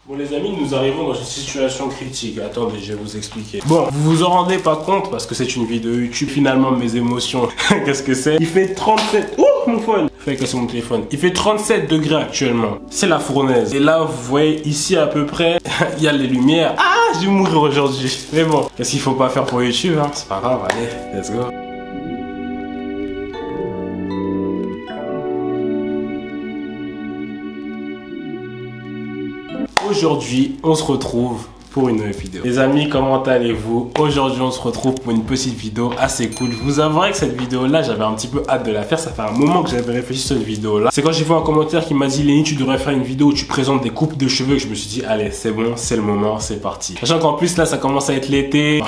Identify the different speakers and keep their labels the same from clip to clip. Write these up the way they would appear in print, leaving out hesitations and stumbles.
Speaker 1: Bon les amis, nous arrivons dans une situation critique. Attendez, je vais vous expliquer. Bon, vous vous en rendez pas compte parce que c'est une vidéo YouTube. Finalement, mes émotions, qu'est-ce que c'est? Il fait 37... Ouh, mon phone! Fait casser mon téléphone. Il fait 37 degrés actuellement. C'est la fournaise. Et là, vous voyez, ici à peu près, il y a les lumières. Ah, je vais mourir aujourd'hui. Mais bon, qu'est-ce qu'il faut pas faire pour YouTube, hein? C'est pas grave, allez, let's go. Aujourd'hui, on se retrouve pour une nouvelle vidéo. Les amis, comment allez-vous? Aujourd'hui, on se retrouve pour une petite vidéo assez cool. Je vous avouerai que cette vidéo-là, j'avais un petit peu hâte de la faire. Ça fait un moment que j'avais réfléchi sur cette vidéo-là. C'est quand j'ai vu un commentaire qui m'a dit « Lenny, tu devrais faire une vidéo où tu présentes des coupes de cheveux » que je me suis dit « Allez, c'est bon, c'est le moment, c'est parti. » Sachant qu'en plus, là, ça commence à être l'été.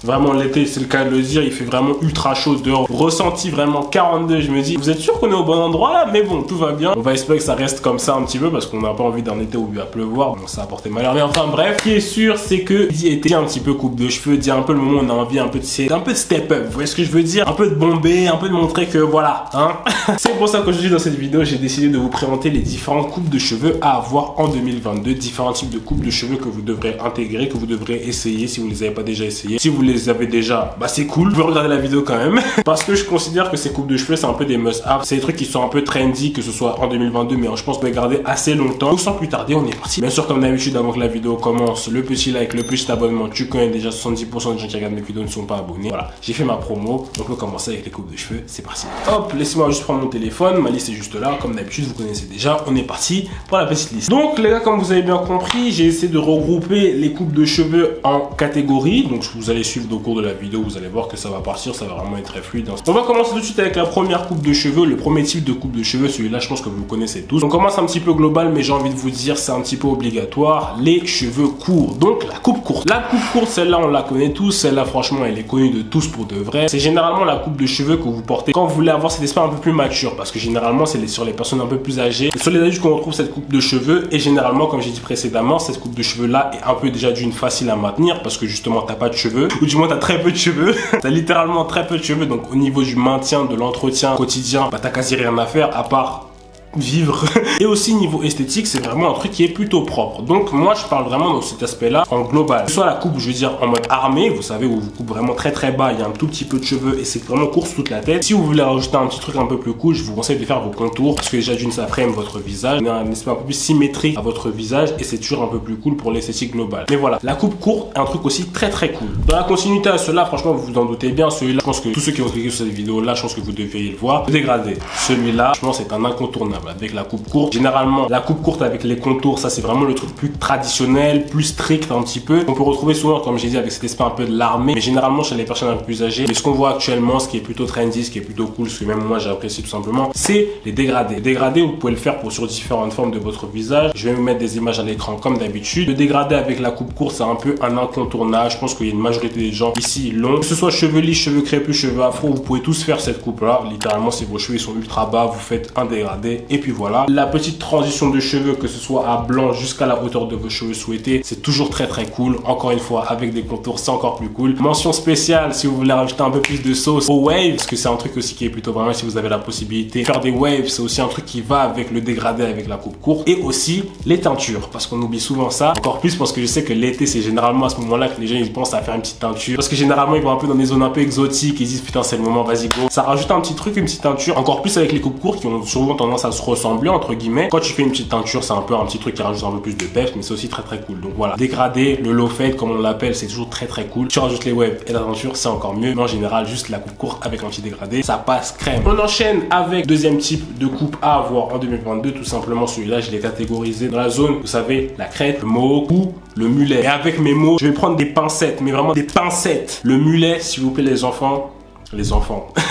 Speaker 1: Vraiment, l'été, c'est le cas de le dire. Il fait vraiment ultra chaud dehors. Ressenti vraiment 42. Je me dis « Vous êtes sûr qu'on est au bon endroit là ?» Mais bon, tout va bien. On va espérer que ça reste comme ça un petit peu parce qu'on n'a pas envie d'un été où il va pleuvoir. Bon, ça a porté malheur. Mais enfin, bref, ce qui est sûr, c'est que dit été un petit peu coupe de cheveux, dit un peu le moment où on a envie un peu de step up, vous voyez ce que je veux dire, un peu de bomber, un peu de montrer que voilà, hein. C'est pour ça qu'aujourd'hui dans cette vidéo, j'ai décidé de vous présenter les différentes coupes de cheveux à avoir en 2022, différents types de coupes de cheveux que vous devrez intégrer, que vous devrez essayer si vous les avez pas déjà essayés. Si vous les avez déjà, bah c'est cool, vous pouvez regarder la vidéo quand même, parce que je considère que ces coupes de cheveux c'est un peu des must-have, c'est des trucs qui sont un peu trendy, que ce soit en 2022, mais je pense qu'on va garder assez longtemps. Donc sans plus tarder, on est parti. Bien sûr, comme d'habitude, avant que la vidéo commence, le petit like, le petit abonnement, tu connais déjà 70% des gens qui regardent mes vidéos ne sont pas abonnés. Voilà, j'ai fait ma promo, on peut commencer avec les coupes de cheveux, c'est parti. Hop, laissez-moi juste prendre mon téléphone, ma liste est juste là, comme d'habitude, vous connaissez déjà, on est parti pour la petite liste. Donc les gars, comme vous avez bien compris, j'ai essayé de regrouper les coupes de cheveux en catégories, donc vous allez suivre au cours de la vidéo, vous allez voir que ça va partir, ça va vraiment être très fluide. On va commencer tout de suite avec la première coupe de cheveux, le premier type de coupe de cheveux, celui-là je pense que vous connaissez tous. On commence un petit peu global, mais j'ai envie de vous dire, c'est un petit peu obligatoire, les cheveux courts, donc la coupe courte. La coupe courte, celle-là on la connaît tous, celle-là franchement elle est connue de tous pour de vrai. C'est généralement la coupe de cheveux que vous portez quand vous voulez avoir cet aspect un peu plus mature, parce que généralement c'est sur les personnes un peu plus âgées et sur les adultes qu'on retrouve cette coupe de cheveux. Et généralement, comme j'ai dit précédemment, cette coupe de cheveux là est un peu déjà d'une facile à maintenir parce que justement t'as pas de cheveux, ou du moins t'as très peu de cheveux. T'as littéralement très peu de cheveux, donc au niveau du maintien, de l'entretien quotidien, bah t'as quasi rien à faire à part vivre. Et aussi niveau esthétique, c'est vraiment un truc qui est plutôt propre. Donc moi je parle vraiment dans cet aspect là en global, soit la coupe, je veux dire en mode armé, vous savez, où vous coupe vraiment très très bas, il y a un tout petit peu de cheveux et c'est vraiment court sur toute la tête. Si vous voulez rajouter un petit truc un peu plus cool, je vous conseille de faire vos contours parce que déjà d'une ça frame votre visage, on a un aspect un peu plus symétrique à votre visage et c'est toujours un peu plus cool pour l'esthétique globale. Mais voilà, la coupe courte est un truc aussi très très cool. Dans la continuité à cela, franchement vous vous en doutez bien, celui-là, je pense que tous ceux qui ont cliqué sur cette vidéo là, je pense que vous devriez le voir. Le dégradé, celui-là, je pense c'est un incontournable avec la coupe courte. Généralement, la coupe courte avec les contours, ça c'est vraiment le truc plus traditionnel, plus strict un petit peu. On peut retrouver souvent, comme j'ai dit, avec cet aspect un peu de l'armée, mais généralement chez les personnes un peu plus âgées. Mais ce qu'on voit actuellement, ce qui est plutôt trendy, ce qui est plutôt cool, ce que même moi j'ai apprécié tout simplement, c'est les dégradés. Les dégradés, vous pouvez le faire sur différentes formes de votre visage. Je vais vous mettre des images à l'écran comme d'habitude. Le dégradé avec la coupe courte, c'est un peu un incontournable. Je pense qu'il y a une majorité des gens ici longs, que ce soit cheveux lisses, cheveux crépus, cheveux afro, vous pouvez tous faire cette coupe là. Littéralement, si vos cheveux ils sont ultra bas, vous faites un dégradé et puis voilà. La petite transition de cheveux, que ce soit à blanc jusqu'à la hauteur de vos cheveux souhaités, c'est toujours très très cool. Encore une fois, avec des contours, c'est encore plus cool. Mention spéciale si vous voulez rajouter un peu plus de sauce aux waves, parce que c'est un truc aussi qui est plutôt vraiment, si vous avez la possibilité, faire des waves, c'est aussi un truc qui va avec le dégradé, avec la coupe courte. Et aussi les teintures, parce qu'on oublie souvent ça. Encore plus parce que je sais que l'été, c'est généralement à ce moment-là que les gens ils pensent à faire une petite teinture, parce que généralement ils vont un peu dans des zones un peu exotiques, ils disent putain c'est le moment, vas-y go. Ça rajoute un petit truc, une petite teinture, encore plus avec les coupes courtes qui ont souvent tendance à se ressembler entre guillemets. Quand tu fais une petite teinture, c'est un peu un petit truc qui rajoute un peu plus de pep, mais c'est aussi très très cool. Donc voilà, dégradé, le low fade comme on l'appelle, c'est toujours très très cool. Tu rajoutes les waves et la teinture, c'est encore mieux. Mais en général, juste la coupe courte avec un petit dégradé, ça passe crème. On enchaîne avec deuxième type de coupe à avoir en 2022. Tout simplement, celui-là, je l'ai catégorisé dans la zone, vous savez, la crête, le mohawk ou le mulet. Et avec mes mots, je vais prendre des pincettes, mais vraiment des pincettes. Le mulet, s'il vous plaît les enfants,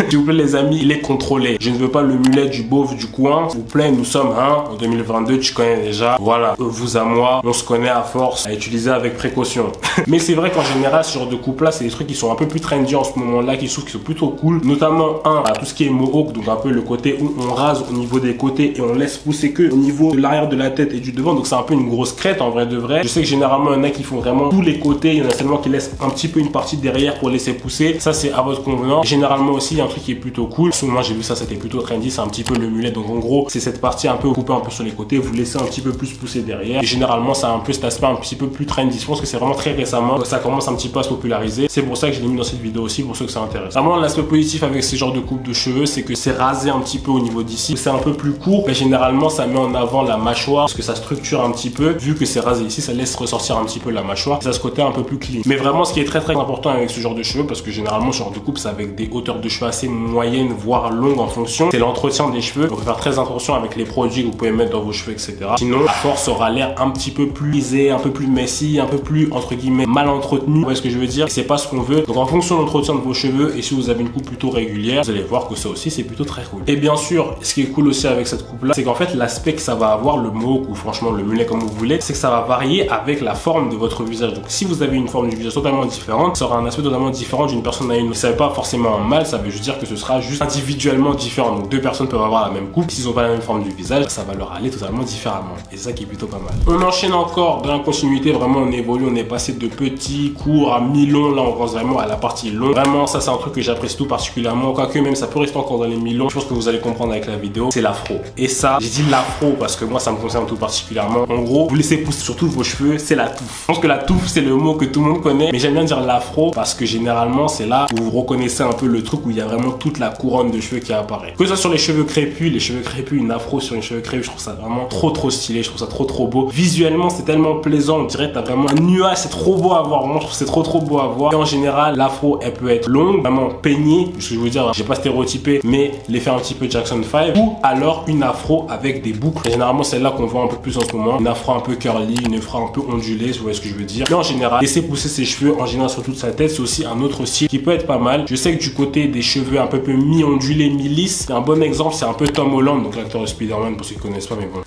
Speaker 1: s'il vous plaît les amis, il est contrôlé. Je ne veux pas le mulet du beauf du coin. S'il vous plaît, nous sommes en 2022, tu connais déjà. Voilà, vous à moi, on se connaît à force, à utiliser avec précaution. Mais c'est vrai qu'en général, ce genre de coupe là, c'est des trucs qui sont un peu plus trendy en ce moment là, qui sont plutôt cool. Notamment tout ce qui est mohawk, donc un peu le côté où on rase au niveau des côtés et on laisse pousser que au niveau de l'arrière de la tête et du devant. Donc c'est un peu une grosse crête en vrai de vrai. Je sais que généralement il y en a qui font vraiment tous les côtés, il y en a seulement qui laissent un petit peu une partie derrière pour laisser pousser. Ça c'est à votre convenance. Généralement aussi, il y a un truc qui est plutôt cool. Moi, j'ai vu ça, c'était plutôt trendy. C'est un petit peu le mulet. Donc, en gros, c'est cette partie un peu coupée un peu sur les côtés. Vous laissez un petit peu plus pousser derrière. Et généralement, ça a un peu cet aspect un petit peu plus trendy. Je pense que c'est vraiment très récemment que ça commence un petit peu à se populariser. C'est pour ça que je l'ai mis dans cette vidéo aussi, pour ceux que ça intéresse. Vraiment, l'aspect positif avec ces genres de coupe de cheveux, c'est que c'est rasé un petit peu au niveau d'ici. C'est un peu plus court, mais généralement, ça met en avant la mâchoire parce que ça structure un petit peu. Vu que c'est rasé ici, ça laisse ressortir un petit peu la mâchoire. Ça a ce côté un peu plus clean. Mais vraiment, ce qui est très très important avec ce genre de cheveux, parce que généralement, ce genre de coupe, c'est avec des hauteurs de cheveux assez moyennes, voire longues en fonction. C'est l'entretien des cheveux. Donc, faire très attention avec les produits que vous pouvez mettre dans vos cheveux, etc. Sinon, la force aura l'air un petit peu plus lisée, un peu plus messy, un peu plus, entre guillemets, mal entretenu. Vous voyez ce que je veux dire? C'est pas ce qu'on veut. Donc, en fonction de l'entretien de vos cheveux et si vous avez une coupe plutôt régulière, vous allez voir que ça aussi, c'est plutôt très cool. Et bien sûr, ce qui est cool aussi avec cette coupe-là, c'est qu'en fait, l'aspect que ça va avoir, le mohawk ou franchement le mulet comme vous voulez, c'est que ça va varier avec la forme de votre visage. Donc, si vous avez une forme du visage totalement différente, ça aura un aspect totalement différent d'une personne à une autre. Ça veut pas forcément un mal, ça veut juste dire que ce sera juste individuellement différent. Donc, deux personnes peuvent avoir la même coupe. S'ils ont pas la même forme du visage, ça va leur aller totalement différemment. Et c'est ça qui est plutôt pas mal. On enchaîne encore dans la continuité. Vraiment, on évolue. On est passé de petits, courts à mi-long. Là, on pense vraiment à la partie longue. Vraiment, ça, c'est un truc que j'apprécie tout particulièrement. Quoique, même ça peut rester encore dans les mi-longs. Je pense que vous allez comprendre avec la vidéo. C'est l'afro. Et ça, j'ai dit l'afro parce que moi, ça me concerne tout particulièrement. En gros, vous laissez pousser sur tous vos cheveux, c'est la touffe. Je pense que la touffe, c'est le mot que tout le monde connaît. Mais j'aime bien dire l'afro parce que généralement, c'est là où vous reconnaissez un peu le truc où il y a vraiment toute la couronne de cheveux qui apparaît. Que ce soit sur les cheveux crépus, une afro sur les cheveux crépus, je trouve ça vraiment trop stylé. Je trouve ça trop beau. Visuellement, c'est tellement plaisant. On dirait que t'as vraiment un nuage. C'est trop beau à voir. Moi, je trouve c'est trop beau à voir. Et en général, l'afro, elle peut être longue, vraiment peignée. Ce que je veux dire, j'ai pas stéréotypé, mais l'effet un petit peu Jackson 5. Ou alors une afro avec des boucles. Et généralement, celle-là qu'on voit un peu plus en ce moment. Une afro un peu curly, une afro un peu ondulée, si vous voyez ce que je veux dire. Mais en général, laisser pousser ses cheveux, en général sur toute sa tête, c'est aussi un autre style qui peut être pas mal. Je sais que du côté des cheveux un peu plus mi-ondulés, mi-lisses, un bon exemple, c'est un peu Tom Holland, donc l'acteur de Spider-Man, pour ceux qui connaissent pas, mais bon.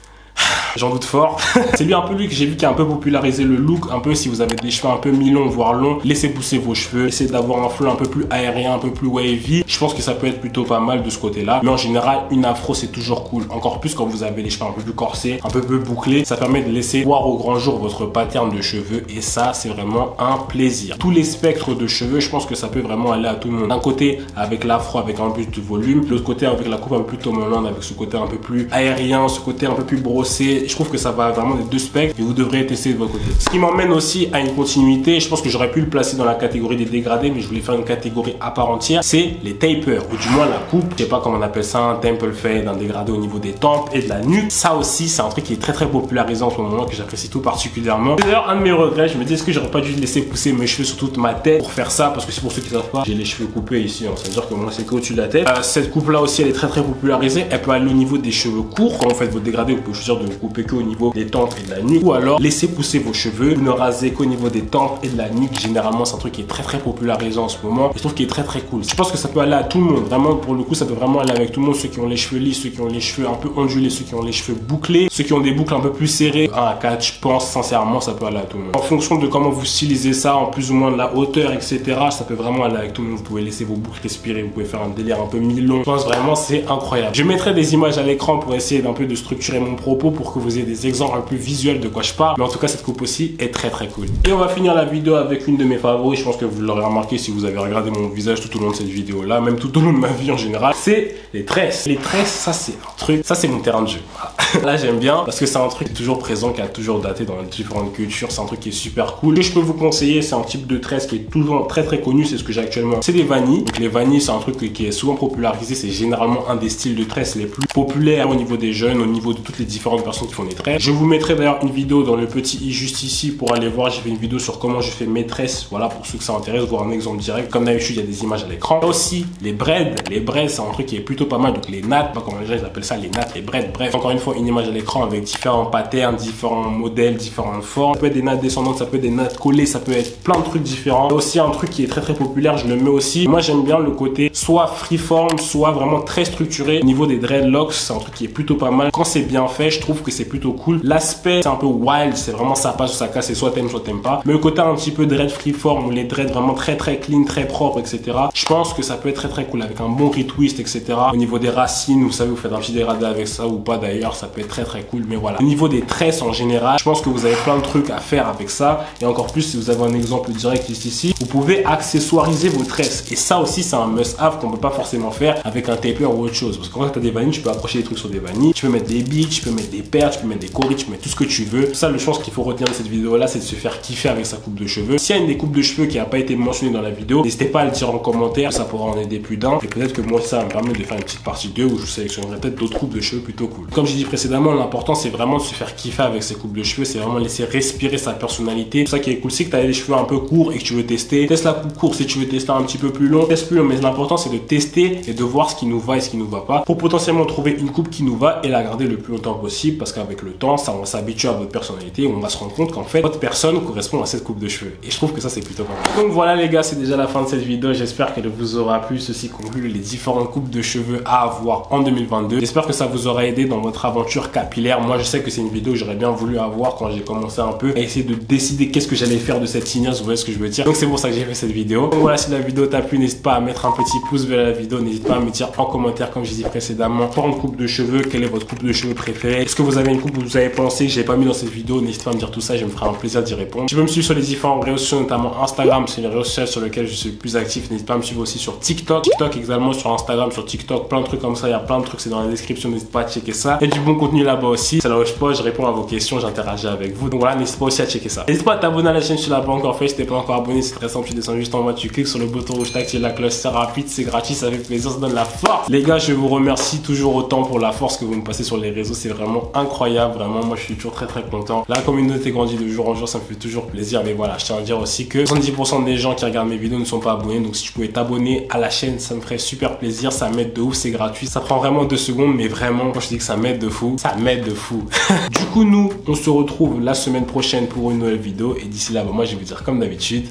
Speaker 1: J'en doute fort. C'est lui un peu lui que j'ai vu qui a un peu popularisé le look. Un peu si vous avez des cheveux un peu mi-longs, voire longs, laissez pousser vos cheveux. Essayez d'avoir un flow un peu plus aérien, un peu plus wavy. Je pense que ça peut être plutôt pas mal de ce côté-là. Mais en général, une afro, c'est toujours cool. Encore plus quand vous avez les cheveux un peu plus corsés, un peu plus bouclés. Ça permet de laisser voir au grand jour votre pattern de cheveux. Et ça, c'est vraiment un plaisir. Tous les spectres de cheveux, je pense que ça peut vraiment aller à tout le monde. D'un côté, avec l'afro, avec un peu plus de volume. De l'autre côté, avec la coupe un peu plus Tom Holland, avec ce côté un peu plus aérien, ce côté un peu plus brossé. Je trouve que ça va vraiment des deux spectres et vous devrez tester de votre côté. Ce qui m'emmène aussi à une continuité. Je pense que j'aurais pu le placer dans la catégorie des dégradés, mais je voulais faire une catégorie à part entière. C'est les tapers, ou du moins la coupe. Je sais pas comment on appelle ça, un temple fade, un dégradé au niveau des tempes et de la nuque. Ça aussi, c'est un truc qui est très popularisé en ce moment, que j'apprécie tout particulièrement. D'ailleurs, un de mes regrets, je me dis, est-ce que j'aurais pas dû laisser pousser mes cheveux sur toute ma tête pour faire ça? Parce que c'est pour ceux qui savent pas, j'ai les cheveux coupés ici. Ça veut dire que moi, c'est qu'au-dessus de la tête. Cette coupe-là aussi, elle est très popularisée. Elle peut aller au niveau des cheveux courts. Quand vous faites votre dégradé, vous pouvez choisir de vous couper que au niveau des tempes et de la nuque, ou alors laissez pousser vos cheveux, vous ne rasez qu'au niveau des tempes et de la nuque. Généralement, c'est un truc qui est très popularisé en ce moment et je trouve qu'il est très cool. Je pense que ça peut aller à tout le monde, vraiment. Pour le coup, ça peut vraiment aller avec tout le monde, ceux qui ont les cheveux lisses, ceux qui ont les cheveux un peu ondulés, ceux qui ont les cheveux bouclés, ceux qui ont des boucles un peu plus serrées. 1 à 4, je pense sincèrement, ça peut aller à tout le monde. En fonction de comment vous stylisez ça, en plus ou moins de la hauteur, etc., ça peut vraiment aller avec tout le monde. Vous pouvez laisser vos boucles respirer, vous pouvez faire un délire un peu mi-long. Je pense vraiment c'est incroyable. Je mettrai des images à l'écran pour essayer d'un peu de structurer mon propos pour que vous ayez des exemples un peu visuels de quoi je parle. Mais en tout cas, cette coupe aussi est très cool. Et on va finir la vidéo avec une de mes favoris. Je pense que vous l'aurez remarqué si vous avez regardé mon visage tout au long de cette vidéo là, même tout au long de ma vie en général. C'est les tresses. Les tresses, ça c'est un truc, ça c'est mon terrain de jeu. Voilà. Là j'aime bien parce que c'est un truc qui est toujours présent, qui a toujours daté dans les différentes cultures. C'est un truc qui est super cool. Ce que je peux vous conseiller, c'est un type de tresse qui est toujours très connu. C'est ce que j'ai actuellement. C'est des vanilles. Donc les vanilles, c'est un truc qui est souvent popularisé. C'est généralement un des styles de tresse les plus populaires au niveau des jeunes, au niveau de toutes les différentes personnes qui font des tresses. Je vous mettrai d'ailleurs une vidéo dans le petit i juste ici pour aller voir. J'ai fait une vidéo sur comment je fais mes tresses. Voilà, pour ceux que ça intéresse, voir un exemple direct. Comme d'habitude, il y a des images à l'écran. Aussi, les braids. Les braids, c'est un truc qui est plutôt pas mal. Donc les nattes, pas comment les gens ils appellent ça, les nattes, les braids. Bref, encore une fois, une image à l'écran avec différents patterns, différents modèles, différentes formes. Ça peut être des nattes descendantes, ça peut être des nattes collées, ça peut être plein de trucs différents. Aussi, un truc qui est très populaire, je le mets aussi. Moi, j'aime bien le côté soit freeform, soit vraiment très structuré. Au niveau des dreadlocks, c'est un truc qui est plutôt pas mal. Quand c'est bien fait, je trouve que c'est plutôt cool. L'aspect c'est un peu wild, c'est vraiment ça passe ou ça casse, c'est soit t'aimes pas. Mais le côté un petit peu dread freeform ou les dreads vraiment très clean, très propre, etc. Je pense que ça peut être très cool avec un bon retwist, etc. Au niveau des racines, vous savez, vous faites un petit dégradé avec ça ou pas d'ailleurs, ça peut être très cool. Mais voilà, au niveau des tresses en général, je pense que vous avez plein de trucs à faire avec ça. Et encore plus si vous avez un exemple direct juste ici, vous pouvez accessoiriser vos tresses. Et ça aussi, c'est un must-have qu'on peut pas forcément faire avec un taper ou autre chose. Parce que quand tu as des vanilles, tu peux accrocher des trucs sur des vanilles, tu peux mettre des beads, tu peux mettre des perles, tu peux mettre des coris, tu peux mettre tout ce que tu veux. Ça, le chose qu'il faut retenir de cette vidéo là, c'est de se faire kiffer avec sa coupe de cheveux. S'il y a une des coupes de cheveux qui n'a pas été mentionnée dans la vidéo, n'hésitez pas à le dire en commentaire, ça pourra en aider plus d'un. Et peut-être que moi, ça va me permettre de faire une petite partie 2 où je sélectionnerai peut-être d'autres coupes de cheveux plutôt cool. Comme j'ai dit précédemment, l'important c'est vraiment de se faire kiffer avec ses coupes de cheveux, c'est vraiment laisser respirer sa personnalité. C'est ça qui est cool, c'est que tu as les cheveux un peu courts et que tu veux tester. Teste la coupe courte. Si tu veux tester un petit peu plus long, teste plus long. Mais l'important c'est de tester et de voir ce qui nous va et ce qui nous va pas pour potentiellement trouver une coupe qui nous va et la garder le plus longtemps possible, parce qu'avec le temps, ça on s'habitue à votre personnalité et on va se rendre compte qu'en fait votre personne correspond à cette coupe de cheveux. Et je trouve que ça c'est plutôt pas mal. Donc voilà les gars, c'est déjà la fin de cette vidéo. J'espère qu'elle vous aura plu. Ceci conclut les différentes coupes de cheveux à avoir en 2022. J'espère que ça vous aura aidé dans votre aventure capillaire. Moi je sais que c'est une vidéo que j'aurais bien voulu avoir quand j'ai commencé un peu à essayer de décider qu'est-ce que j'allais faire de cette signature, vous voyez ce que je veux dire. Donc c'est pour ça que j'ai fait cette vidéo. Donc voilà, si la vidéo t'a plu, n'hésite pas à mettre un petit pouce vers la vidéo, n'hésite pas à me dire en commentaire, comme j'ai dit précédemment, pour coupe de cheveux, quelle est votre coupe de cheveux préférée. Est-ce que vous avez une coupe que vous avez pensé que j'ai pas mis dans cette vidéo? N'hésitez pas à me dire tout ça, je me ferai un plaisir d'y répondre. Tu peux me suivre sur les différents réseaux sociaux, notamment Instagram, c'est les réseaux sociaux sur lesquels je suis le plus actif. N'hésite pas à me suivre aussi sur TikTok. TikTok également, sur Instagram, sur TikTok, plein de trucs comme ça, il y a plein de trucs, c'est dans la description, n'hésite pas à checker ça. Il y a du bon contenu là-bas aussi, c'est là où je poste, je réponds à vos questions, j'interagis avec vous. Donc voilà, n'hésite pas aussi à checker ça. N'hésite pas à t'abonner à la chaîne si tu l'as pas encore fait. Si t'es pas encore abonné, c'est très simple, tu descends juste en bas, tu cliques sur le bouton rouge, t'actives la cloche, c'est rapide, c'est gratuit, ça fait plaisir, ça donne la force. Les gars, je vous remercie toujours autant pour la force que vous me passez sur les réseaux, c'est vraiment incroyable, vraiment, moi je suis toujours très content. La communauté grandit de jour en jour, ça me fait toujours plaisir. Mais voilà, je tiens à dire aussi que 70% des gens qui regardent mes vidéos ne sont pas abonnés, donc si tu pouvais t'abonner à la chaîne, ça me ferait super plaisir, ça m'aide de ouf, c'est gratuit, ça prend vraiment 2 secondes, mais vraiment, quand je dis que ça m'aide de fou, ça m'aide de fou. Du coup, nous, on se retrouve la semaine prochaine pour une nouvelle vidéo, et d'ici là, moi je vais vous dire comme d'habitude,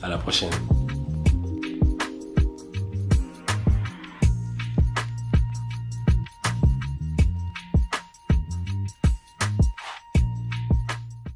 Speaker 1: à la prochaine.